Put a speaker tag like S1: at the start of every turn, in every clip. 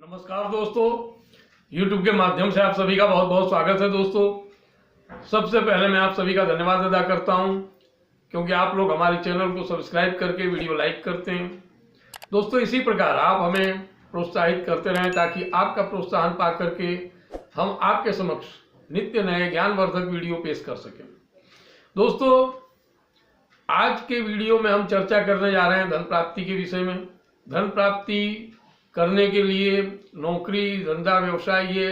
S1: नमस्कार दोस्तों, YouTube के माध्यम से आप सभी का बहुत बहुत स्वागत है। दोस्तों, सबसे पहले मैं आप सभी का धन्यवाद अदा करता हूं क्योंकि आप लोग हमारे चैनल को सब्सक्राइब करके वीडियो लाइक करते हैं। दोस्तों, इसी प्रकार आप हमें प्रोत्साहित करते रहें ताकि आपका प्रोत्साहन पा करके हम आपके समक्ष नित्य नए ज्ञानवर्धक वीडियो पेश कर सकें। दोस्तों, आज के वीडियो में हम चर्चा करने जा रहे हैं धन प्राप्ति के विषय में। धन प्राप्ति करने के लिए नौकरी, धंधा, व्यवसाय ये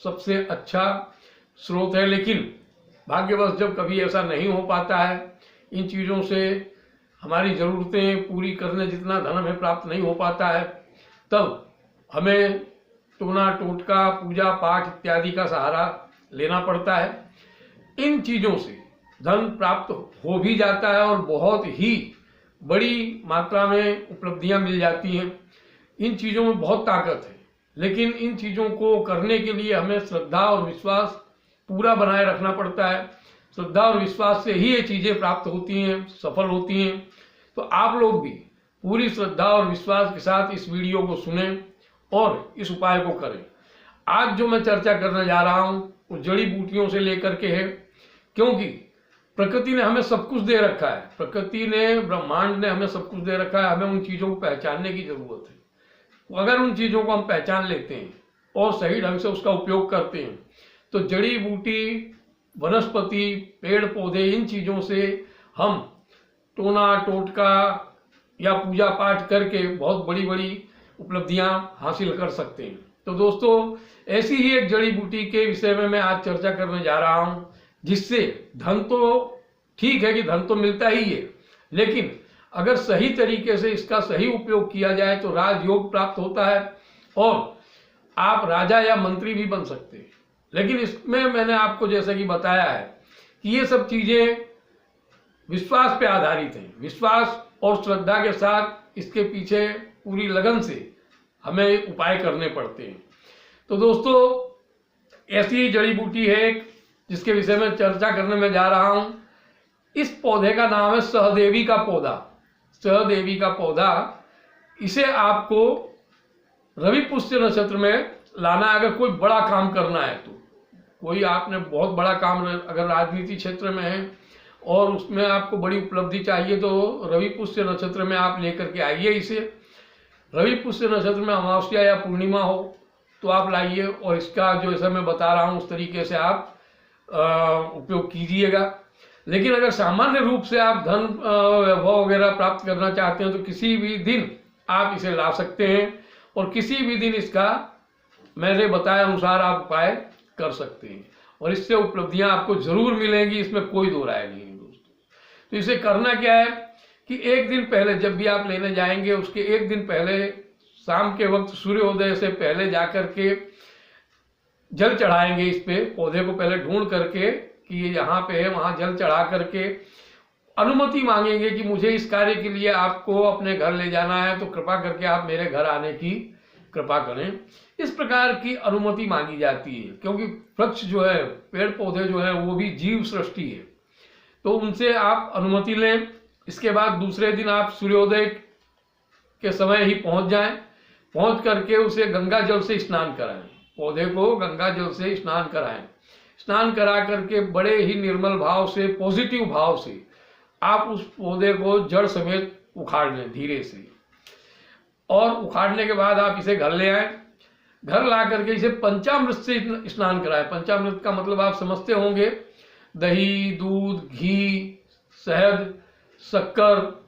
S1: सबसे अच्छा स्रोत है, लेकिन भाग्यवश जब कभी ऐसा नहीं हो पाता है, इन चीज़ों से हमारी ज़रूरतें पूरी करने जितना धन हमें प्राप्त नहीं हो पाता है, तब हमें टोना टोटका, पूजा पाठ इत्यादि का सहारा लेना पड़ता है। इन चीज़ों से धन प्राप्त हो भी जाता है और बहुत ही बड़ी मात्रा में उपलब्धियां मिल जाती हैं। इन चीज़ों में बहुत ताकत है, लेकिन इन चीज़ों को करने के लिए हमें श्रद्धा और विश्वास पूरा बनाए रखना पड़ता है। श्रद्धा और विश्वास से ही ये चीज़ें प्राप्त होती हैं, सफल होती हैं। तो आप लोग भी पूरी श्रद्धा और विश्वास के साथ इस वीडियो को सुनें और इस उपाय को करें। आज जो मैं चर्चा करने जा रहा हूँ वो जड़ी बूटियों से लेकर के है, क्योंकि प्रकृति ने हमें सब कुछ दे रखा है। प्रकृति ने, ब्रह्मांड ने हमें सब कुछ दे रखा है। हमें उन चीज़ों को पहचानने की जरूरत है। अगर उन चीज़ों को हम पहचान लेते हैं और सही ढंग से उसका उपयोग करते हैं तो जड़ी बूटी, वनस्पति, पेड़ पौधे, इन चीज़ों से हम टोना टोटका या पूजा पाठ करके बहुत बड़ी बड़ी उपलब्धियां हासिल कर सकते हैं। तो दोस्तों, ऐसी ही एक जड़ी बूटी के विषय में मैं आज चर्चा करने जा रहा हूं, जिससे धन तो ठीक है कि धन तो मिलता ही है, लेकिन अगर सही तरीके से इसका सही उपयोग किया जाए तो राजयोग प्राप्त होता है और आप राजा या मंत्री भी बन सकते हैं। लेकिन इसमें मैंने आपको जैसे कि बताया है कि ये सब चीज़ें विश्वास पे आधारित हैं। विश्वास और श्रद्धा के साथ इसके पीछे पूरी लगन से हमें उपाय करने पड़ते हैं। तो दोस्तों, ऐसी जड़ी बूटी है जिसके विषय में चर्चा करने में जा रहा हूँ। इस पौधे का नाम है सहदेवी का पौधा। सहदेवी का पौधा, इसे आपको रवि पुष्य नक्षत्र में लाना है। अगर कोई बड़ा काम करना है तो, कोई आपने बहुत बड़ा काम, अगर राजनीति क्षेत्र में है और उसमें आपको बड़ी उपलब्धि चाहिए तो रवि पुष्य नक्षत्र में आप लेकर के आइए इसे। रवि पुष्य नक्षत्र में अमावस्या या पूर्णिमा हो तो आप लाइए और इसका जो ऐसा मैं बता रहा हूँ उस तरीके से आप उपयोग कीजिएगा। लेकिन अगर सामान्य रूप से आप धन वैभव वगैरह प्राप्त करना चाहते हैं तो किसी भी दिन आप इसे ला सकते हैं और किसी भी दिन इसका मैंने बताया अनुसार आप उपाय कर सकते हैं और इससे उपलब्धियां आपको जरूर मिलेंगी, इसमें कोई दो राय नहीं है दोस्तों। तो इसे करना क्या है कि एक दिन पहले जब भी आप लेने जाएंगे उसके एक दिन पहले शाम के वक्त सूर्योदय से पहले जाकर के जल चढ़ाएंगे। इस पे पौधे को पहले ढूंढ करके कि ये यहाँ पे है, वहाँ जल चढ़ा करके अनुमति मांगेंगे कि मुझे इस कार्य के लिए आपको अपने घर ले जाना है, तो कृपा करके आप मेरे घर आने की कृपा करें। इस प्रकार की अनुमति मांगी जाती है, क्योंकि वृक्ष जो है, पेड़ पौधे जो है, वो भी जीव सृष्टि है, तो उनसे आप अनुमति लें। इसके बाद दूसरे दिन आप सूर्योदय के समय ही पहुँच जाएं। पहुँच करके उसे गंगा जल से स्नान कराएं। पौधे को गंगा जल से स्नान कराएं। स्नान करा करके बड़े ही निर्मल भाव से, पॉजिटिव भाव से आप उस पौधे को जड़ समेत उखाड़ लें धीरे से, और उखाड़ने के बाद आप इसे घर ले आए। घर ला करके इसे पंचामृत से स्नान कराएं। पंचामृत का मतलब आप समझते होंगे, दही, दूध, घी, शहद, शक्कर,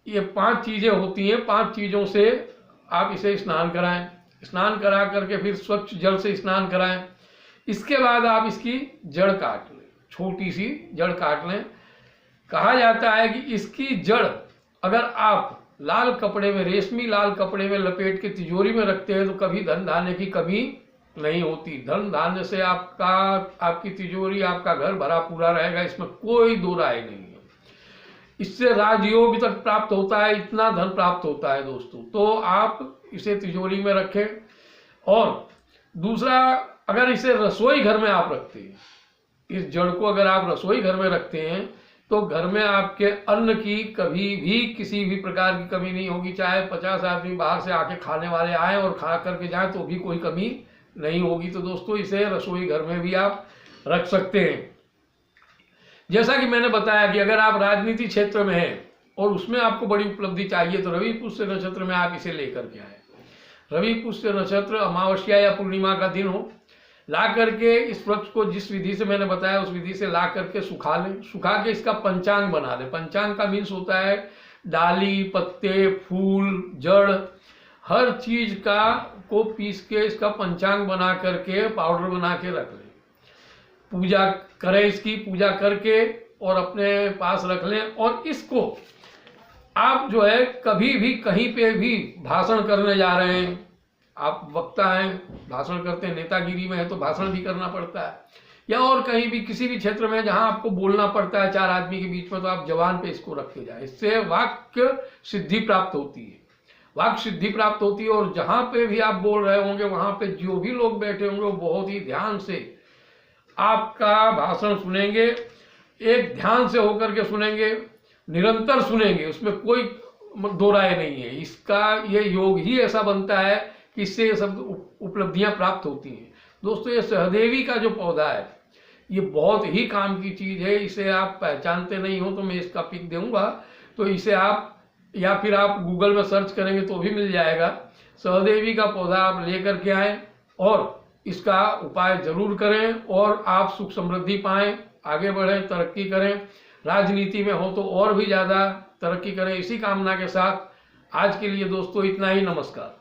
S1: ये 5 चीजें होती हैं। 5 चीजों से आप इसे स्नान कराएं। स्नान करा करके फिर स्वच्छ जल से स्नान कराएं। इसके बाद आप इसकी जड़ काट लें, छोटी सी जड़ काट लें। कहा जाता है कि इसकी जड़ अगर आप लाल कपड़े में, रेशमी लाल कपड़े में लपेट के तिजोरी में रखते हैं तो कभी धन धान्य की कमी नहीं होती। धन धान्य से आपकी तिजोरी, आपका घर भरा पूरा रहेगा, इसमें कोई दो राय नहीं है। इससे राजयोग तक प्राप्त होता है, इतना धन प्राप्त होता है दोस्तों। तो आप इसे तिजोरी में रखें। और दूसरा, अगर इसे रसोई घर में आप रखते हैं, इस जड़ को अगर आप रसोई घर में रखते हैं तो घर में आपके अन्न की कभी भी किसी भी प्रकार की कमी नहीं होगी। चाहे 50 आदमी बाहर से आके खाने वाले आए और खा करके जाएं तो भी कोई कमी नहीं होगी। तो दोस्तों इसे रसोई घर में भी आप रख सकते हैं। जैसा कि मैंने बताया कि अगर आप राजनीति क्षेत्र में हैं और उसमें आपको बड़ी उपलब्धि चाहिए तो रवि पुष्य नक्षत्र में आप इसे लेकर के आए। रवि पुष्य नक्षत्र अमावस्या या पूर्णिमा का दिन हो, ला करके इस वृक्ष को जिस विधि से मैंने बताया उस विधि से ला करके सुखा लें। सुखा के इसका पंचांग बना लें। पंचांग का मीन्स होता है डाली, पत्ते, फूल, जड़, हर चीज का को पीस के इसका पंचांग बना करके पाउडर बना के रख लें। पूजा करें, इसकी पूजा करके और अपने पास रख लें। और इसको आप जो है कभी भी कहीं पे भी भाषण करने जा रहे हैं, आप वक्ता हैं, भाषण करते हैं, नेतागिरी में है तो भाषण भी करना पड़ता है, या और कहीं भी किसी भी क्षेत्र में जहां आपको बोलना पड़ता है 4 आदमी के बीच में, तो आप जबान पे इसको रख के जाए। इससे वाक्य सिद्धि प्राप्त होती है, वाक्य सिद्धि प्राप्त होती है। और जहां पे भी आप बोल रहे होंगे वहां पे जो भी लोग बैठे होंगे वो बहुत ही ध्यान से आपका भाषण सुनेंगे, एक ध्यान से होकर के सुनेंगे, निरंतर सुनेंगे, उसमें कोई दो राय नहीं है। इसका ये योग ही ऐसा बनता है कि इससे ये सब उपलब्धियां प्राप्त होती हैं। दोस्तों ये सहदेवी का जो पौधा है ये बहुत ही काम की चीज है। इसे आप पहचानते नहीं हो तो मैं इसका पिक दूंगा, तो इसे आप या फिर आप गूगल में सर्च करेंगे तो भी मिल जाएगा। सहदेवी का पौधा आप लेकर के आए और इसका उपाय जरूर करें और आप सुख समृद्धि पाएं, आगे बढ़ें, तरक्की करें। राजनीति में हो तो और भी ज्यादा तरक्की करें। इसी कामना के साथ आज के लिए दोस्तों इतना ही। नमस्कार।